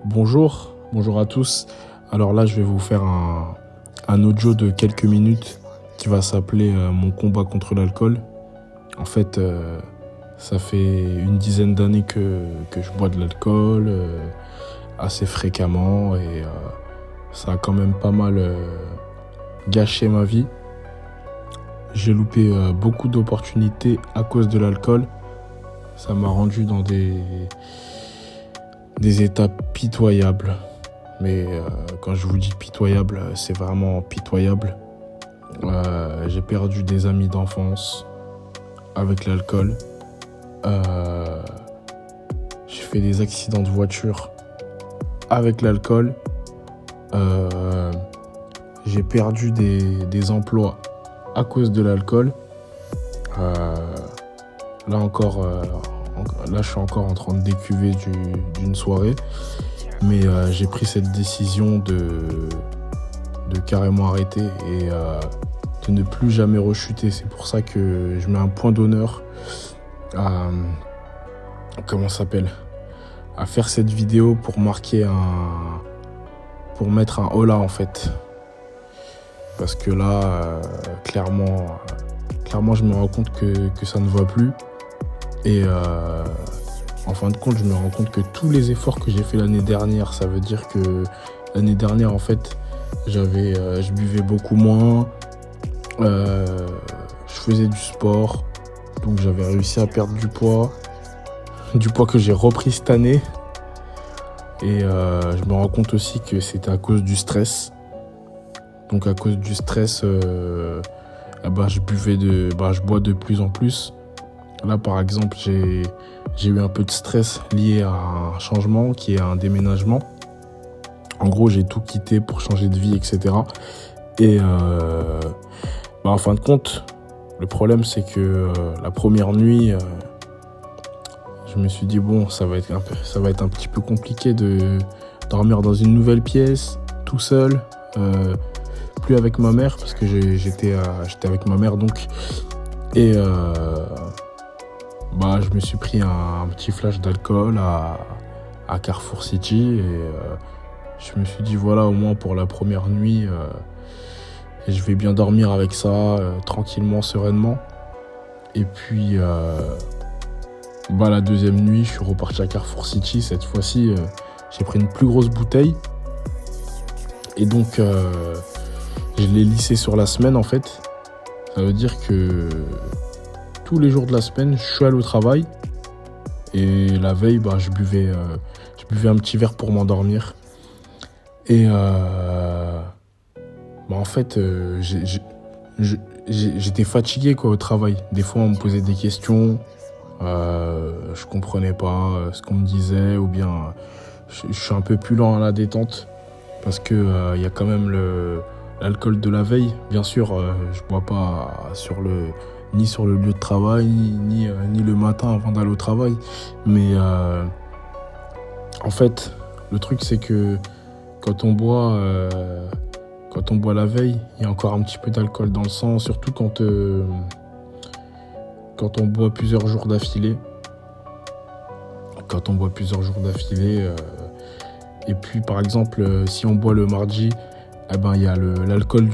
Bonjour à tous. Alors là, je vais vous faire un audio de quelques minutes qui va s'appeler Mon combat contre l'alcool. En fait, ça fait une dizaine d'années que je bois de l'alcool assez fréquemment et ça a quand même pas mal gâché ma vie. J'ai loupé beaucoup d'opportunités à cause de l'alcool. Ça m'a rendu dans des états pitoyables. Mais quand je vous dis pitoyable, c'est vraiment pitoyable. J'ai perdu des amis d'enfance avec l'alcool. J'ai fait des accidents de voiture avec l'alcool. J'ai perdu des emplois à cause de l'alcool. Là encore, je suis encore en train de décuver d'une soirée. Mais j'ai pris cette décision de carrément arrêter et de ne plus jamais rechuter. C'est pour ça que je mets un point d'honneur à faire cette vidéo pour mettre un holà en fait. Parce que là, clairement, je me rends compte que ça ne va plus. Et en fin de compte, je me rends compte que tous les efforts que j'ai fait l'année dernière, ça veut dire que l'année dernière, en fait, je buvais beaucoup moins, je faisais du sport, donc j'avais réussi à perdre du poids que j'ai repris cette année. Et je me rends compte aussi que c'était à cause du stress. Donc à cause du stress, je bois de plus en plus. Là, par exemple, j'ai eu un peu de stress lié à un changement qui est un déménagement. En gros, j'ai tout quitté pour changer de vie, etc. Et en fin de compte, le problème, c'est que la première nuit, je me suis dit, bon, ça va être un petit peu compliqué de dormir dans une nouvelle pièce, tout seul, plus avec ma mère, parce que j'étais avec ma mère, donc. Et je me suis pris un petit flash d'alcool à Carrefour City et je me suis dit voilà, au moins pour la première nuit, je vais bien dormir avec ça, tranquillement, sereinement. Et puis la deuxième nuit, je suis reparti à Carrefour City. Cette fois-ci, j'ai pris une plus grosse bouteille et donc je l'ai lissé sur la semaine en fait. Ça veut dire que tous les jours de la semaine, je suis allé au travail et la veille, je buvais un petit verre pour m'endormir. Et en fait, j'étais fatigué au travail. Des fois, on me posait des questions, je comprenais pas ce qu'on me disait, ou bien je suis un peu plus lent à la détente parce que y a quand même l'alcool de la veille. Bien sûr, je bois pas ni sur le lieu de travail, ni le matin avant d'aller au travail. Mais en fait, le truc, c'est que quand on boit la veille, il y a encore un petit peu d'alcool dans le sang, surtout quand on boit plusieurs jours d'affilée. Et puis, par exemple, si on boit le mardi, il y a l'alcool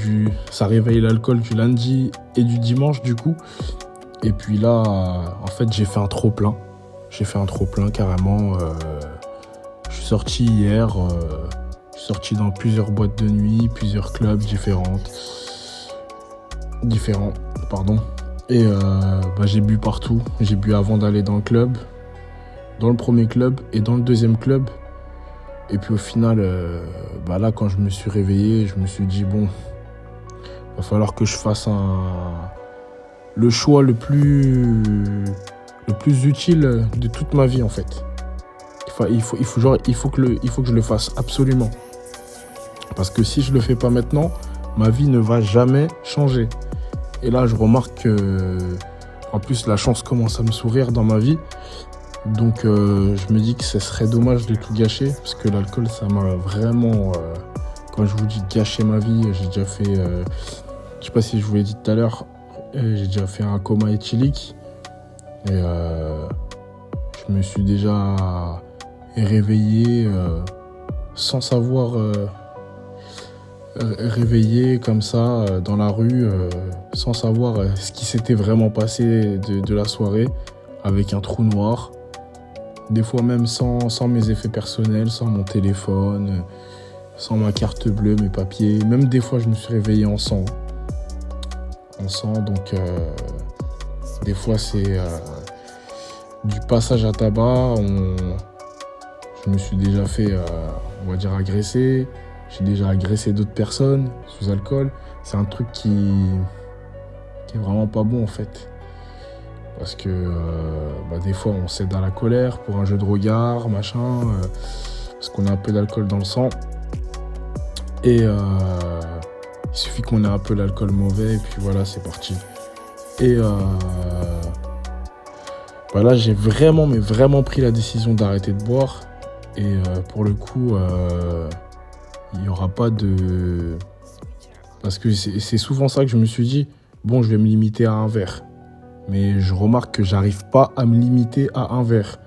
ça réveille l'alcool du lundi et du dimanche du coup. Et puis là, en fait, j'ai fait un trop plein carrément. Je suis sorti hier, je suis sorti dans plusieurs boîtes de nuit, plusieurs clubs différents, et j'ai bu partout. J'ai bu avant d'aller dans le premier club et dans le deuxième club. Et puis au final, là, quand je me suis réveillé, je me suis dit, bon, il va falloir que je fasse le choix le plus utile de toute ma vie, en fait. Il faut que je le fasse absolument. Parce que si je le fais pas maintenant, ma vie ne va jamais changer. Et là, je remarque que, en plus, la chance commence à me sourire dans ma vie. Donc je me dis que ce serait dommage de tout gâcher parce que l'alcool, ça m'a vraiment, quand je vous dis gâcher ma vie, j'ai déjà fait, je sais pas si je vous l'ai dit tout à l'heure, j'ai déjà fait un coma éthylique et je me suis déjà réveillé sans savoir réveillé comme ça dans la rue, sans savoir ce qui s'était vraiment passé de la soirée, avec un trou noir. Des fois même sans mes effets personnels, sans mon téléphone, sans ma carte bleue, mes papiers. Même des fois, je me suis réveillé en sang. En sang, donc des fois, c'est du passage à tabac. Je me suis déjà fait, on va dire, agresser. J'ai déjà agressé d'autres personnes sous alcool. C'est un truc qui est vraiment pas bon, en fait. Parce que des fois, on cède à la colère pour un jeu de regard, machin, parce qu'on a un peu d'alcool dans le sang. Et il suffit qu'on ait un peu l'alcool mauvais, et puis voilà, c'est parti. Et là, j'ai vraiment, mais vraiment pris la décision d'arrêter de boire. Et pour le coup, il n'y aura pas de... Parce que c'est souvent ça que je me suis dit, bon, je vais me limiter à un verre. Mais je remarque que j'arrive pas à me limiter à un verre.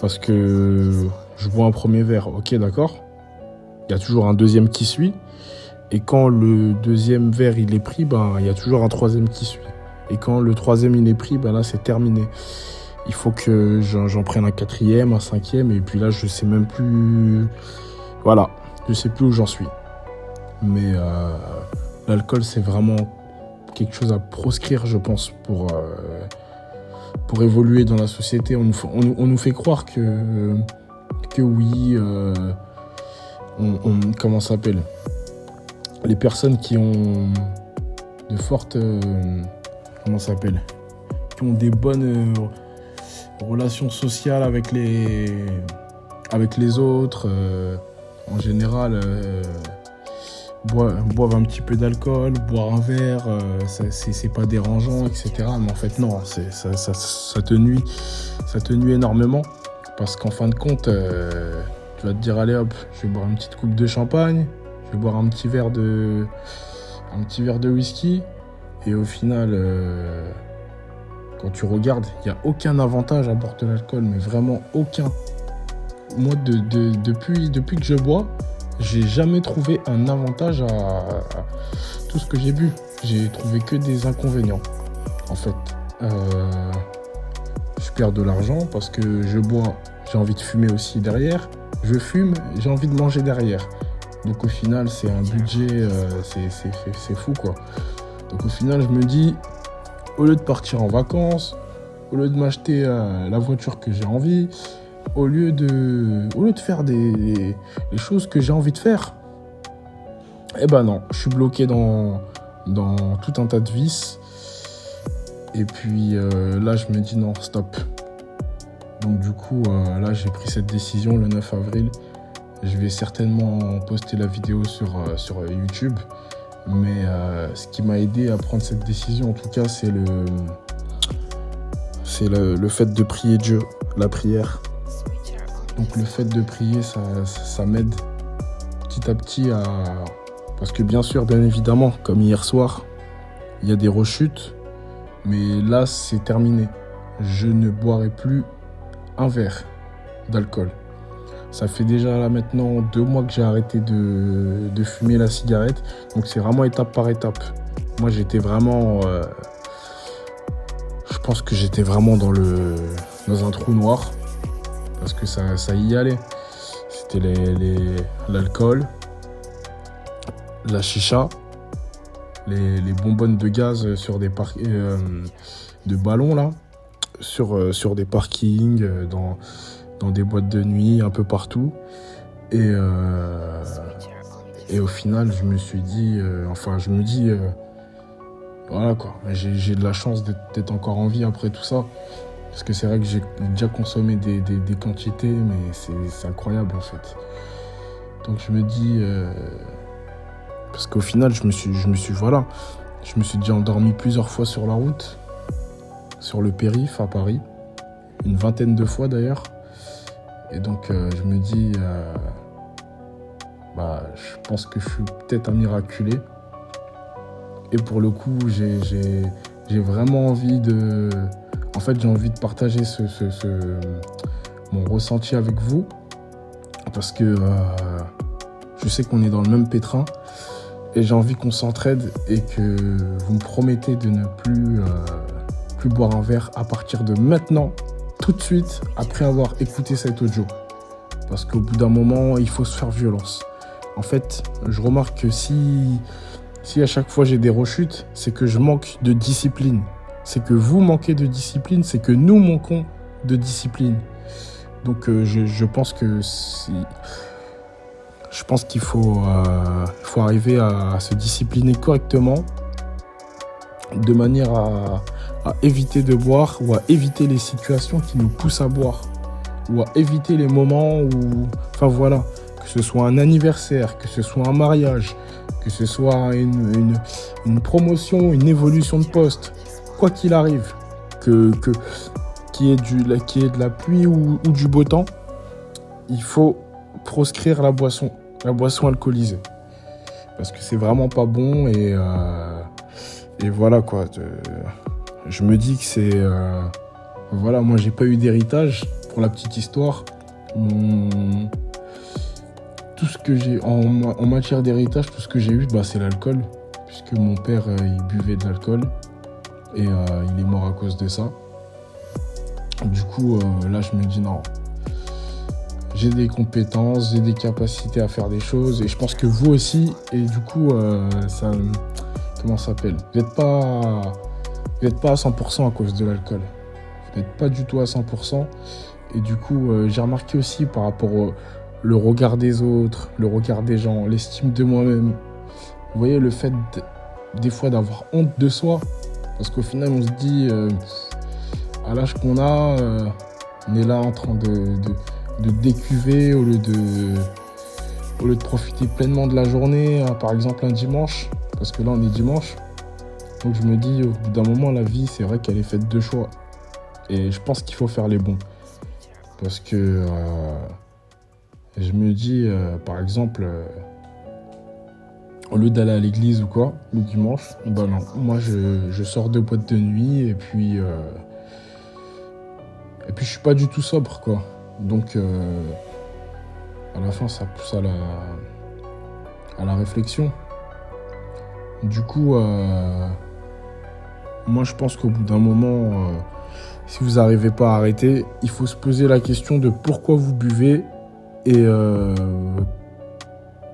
Parce que je bois un premier verre, ok, d'accord. Il y a toujours un deuxième qui suit. Et quand le deuxième verre il est pris, il y a toujours un troisième qui suit. Et quand le troisième il est pris, là c'est terminé. Il faut que j'en prenne un quatrième, un cinquième. Et puis là je sais même plus... Voilà, je sais plus où j'en suis. Mais l'alcool c'est vraiment... quelque chose à proscrire, je pense, pour évoluer dans la société. On nous fait croire que oui, comment ça s'appelle, les personnes qui ont de fortes, comment ça s'appelle, qui ont des bonnes relations sociales avec les autres, en général, boivent un petit peu d'alcool, boire un verre, c'est pas dérangeant, etc. Mais en fait, non, ça te nuit énormément. Parce qu'en fin de compte, tu vas te dire, allez hop, je vais boire une petite coupe de champagne, je vais boire un petit verre de whisky. Et au final, quand tu regardes, il n'y a aucun avantage à boire de l'alcool, mais vraiment aucun. Moi, depuis que je bois, j'ai jamais trouvé un avantage à tout ce que j'ai bu. J'ai trouvé que des inconvénients. En fait, je perds de l'argent parce que je bois, j'ai envie de fumer aussi derrière. Je fume, j'ai envie de manger derrière. Donc au final, c'est un budget, c'est fou quoi. Donc au final, je me dis, au lieu de partir en vacances, au lieu de m'acheter la voiture que j'ai envie, au lieu de faire les choses que j'ai envie de faire, non, je suis bloqué dans tout un tas de vices. Et puis là, je me dis non, stop. Donc du coup, là, j'ai pris cette décision le 9 avril. Je vais certainement poster la vidéo sur YouTube. Mais ce qui m'a aidé à prendre cette décision, en tout cas, c'est le fait de prier Dieu, la prière. Donc le fait de prier, ça m'aide petit à petit à... Parce que bien sûr, bien évidemment, comme hier soir, il y a des rechutes. Mais là, c'est terminé. Je ne boirai plus un verre d'alcool. Ça fait déjà là maintenant 2 mois que j'ai arrêté de fumer la cigarette. Donc c'est vraiment étape par étape. Moi, j'étais vraiment... je pense que j'étais vraiment dans un trou noir. Parce que ça y allait. C'était l'alcool, la chicha, les bonbonnes de gaz sur des de ballons là, sur des parkings, dans des boîtes de nuit, un peu partout. Et au final, je me suis dit, voilà quoi, j'ai de la chance d'être encore en vie après tout ça. Parce que c'est vrai que j'ai déjà consommé des quantités, mais c'est incroyable en fait. Donc je me dis... parce qu'au final, je me suis déjà endormi plusieurs fois sur la route, sur le périph' à Paris, une 20aine de fois d'ailleurs. Et donc je me dis, je pense que je suis peut-être un miraculé. Et pour le coup, j'ai vraiment envie de... En fait, j'ai envie de partager mon ressenti avec vous. Parce que Je sais qu'on est dans le même pétrin et j'ai envie qu'on s'entraide et que vous me promettez de ne plus boire un verre à partir de maintenant, tout de suite, après avoir écouté cet audio. Parce qu'au bout d'un moment, il faut se faire violence. En fait, je remarque que si à chaque fois j'ai des rechutes, c'est que je manque de discipline. C'est que vous manquez de discipline, c'est que nous manquons de discipline. Donc je pense que qu'il faut arriver à se discipliner correctement de manière à éviter de boire ou à éviter les situations qui nous poussent à boire ou à éviter les moments où, enfin voilà, que ce soit un anniversaire, que ce soit un mariage, que ce soit une promotion, une évolution de poste, quoi qu'il arrive, qu'il y ait de la pluie ou du beau temps, il faut proscrire la boisson alcoolisée. Parce que c'est vraiment pas bon et voilà quoi. Je me dis que c'est... voilà, moi j'ai pas eu d'héritage, pour la petite histoire. Tout ce que j'ai en matière d'héritage, tout ce que j'ai eu, c'est l'alcool. Puisque mon père, il buvait de l'alcool. Et il est mort à cause de ça. Du coup, là, je me dis non. J'ai des compétences, j'ai des capacités à faire des choses. Et je pense que vous aussi. Et du coup, ça... Comment ça s'appelle ? Vous n'êtes pas à 100% à cause de l'alcool. Vous n'êtes pas du tout à 100%. Et du coup, j'ai remarqué aussi par rapport le regard des autres, le regard des gens, l'estime de moi-même. Vous voyez, le fait des fois d'avoir honte de soi. Parce qu'au final, on se dit, à l'âge qu'on a, on est là en train de décuver au lieu de profiter pleinement de la journée, hein, par exemple un dimanche. Parce que là, on est dimanche. Donc je me dis, au bout d'un moment, la vie, c'est vrai qu'elle est faite de choix. Et je pense qu'il faut faire les bons. Parce que je me dis, par exemple, au lieu d'aller à l'église ou quoi, le dimanche, non. Moi, je sors de boîte de nuit et puis je suis pas du tout sobre, quoi. Donc, à la fin, ça pousse à la réflexion. Du coup, moi, je pense qu'au bout d'un moment, si vous n'arrivez pas à arrêter, il faut se poser la question de pourquoi vous buvez et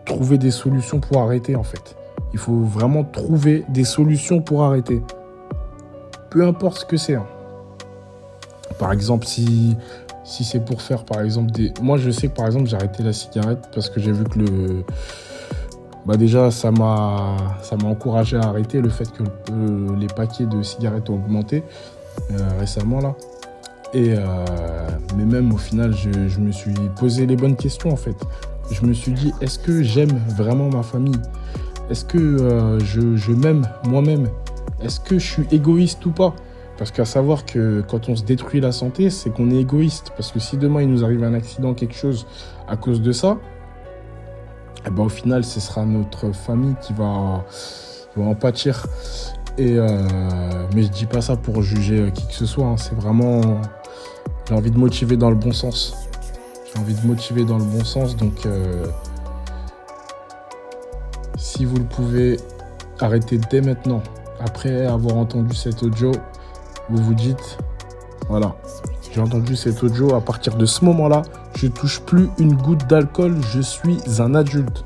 trouver des solutions pour arrêter, en fait. Il faut vraiment trouver des solutions pour arrêter. Peu importe ce que c'est. Hein. Par exemple, si c'est pour faire, par exemple, Moi, je sais que, par exemple, j'ai arrêté la cigarette parce que j'ai vu que déjà, ça m'a encouragé à arrêter le fait que les paquets de cigarettes ont augmenté récemment, là. Mais même, au final, je me suis posé les bonnes questions, en fait. Je me suis dit, est-ce que j'aime vraiment ma famille ? Est-ce que je m'aime moi-même ? Est-ce que je suis égoïste ou pas ? Parce qu'à savoir que quand on se détruit la santé, c'est qu'on est égoïste. Parce que si demain, il nous arrive un accident, quelque chose à cause de ça, au final, ce sera notre famille qui va en pâtir. Mais je dis pas ça pour juger qui que ce soit. Hein. C'est vraiment... J'ai envie de motiver dans le bon sens. Donc, si vous le pouvez, arrêtez dès maintenant. Après avoir entendu cet audio, vous vous dites, voilà, j'ai entendu cet audio, à partir de ce moment-là, je touche plus une goutte d'alcool, je suis un adulte.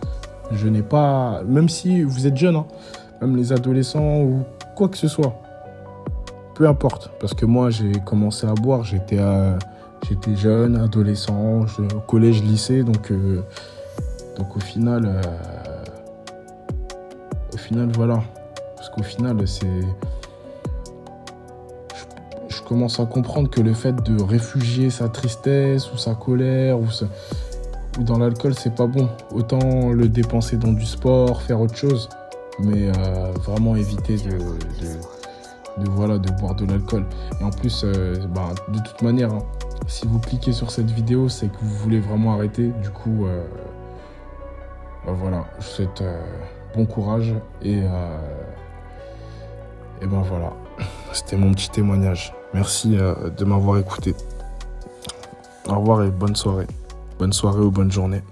Je n'ai pas, même si vous êtes jeune, hein, même les adolescents ou quoi que ce soit, peu importe. Parce que moi, j'ai commencé à boire, j'étais jeune, adolescent, au collège, lycée, donc au final, voilà. Parce qu'au final, je commence à comprendre que le fait de réfugier sa tristesse ou sa colère ou dans l'alcool, c'est pas bon. Autant le dépenser dans du sport, faire autre chose, mais vraiment éviter de boire de l'alcool. Et en plus, de toute manière, hein, si vous cliquez sur cette vidéo, c'est que vous voulez vraiment arrêter. Du coup, voilà, je vous souhaite bon courage et voilà, c'était mon petit témoignage. Merci de m'avoir écouté. Au revoir et bonne soirée. Bonne soirée ou bonne journée.